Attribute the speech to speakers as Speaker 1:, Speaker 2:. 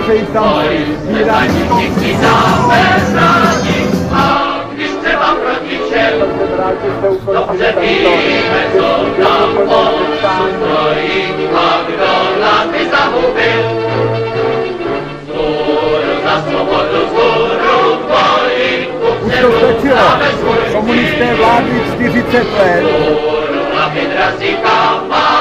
Speaker 1: přeji tam sbírání.
Speaker 2: Dobře víme, co tam on stojí, a kdo nás by zahubil. Vzhůru za svobodu, vzhůru tvoji,
Speaker 1: už to stačilo. Komunisté vládli 40 let.
Speaker 2: Vzhůru na vydrazí kamá.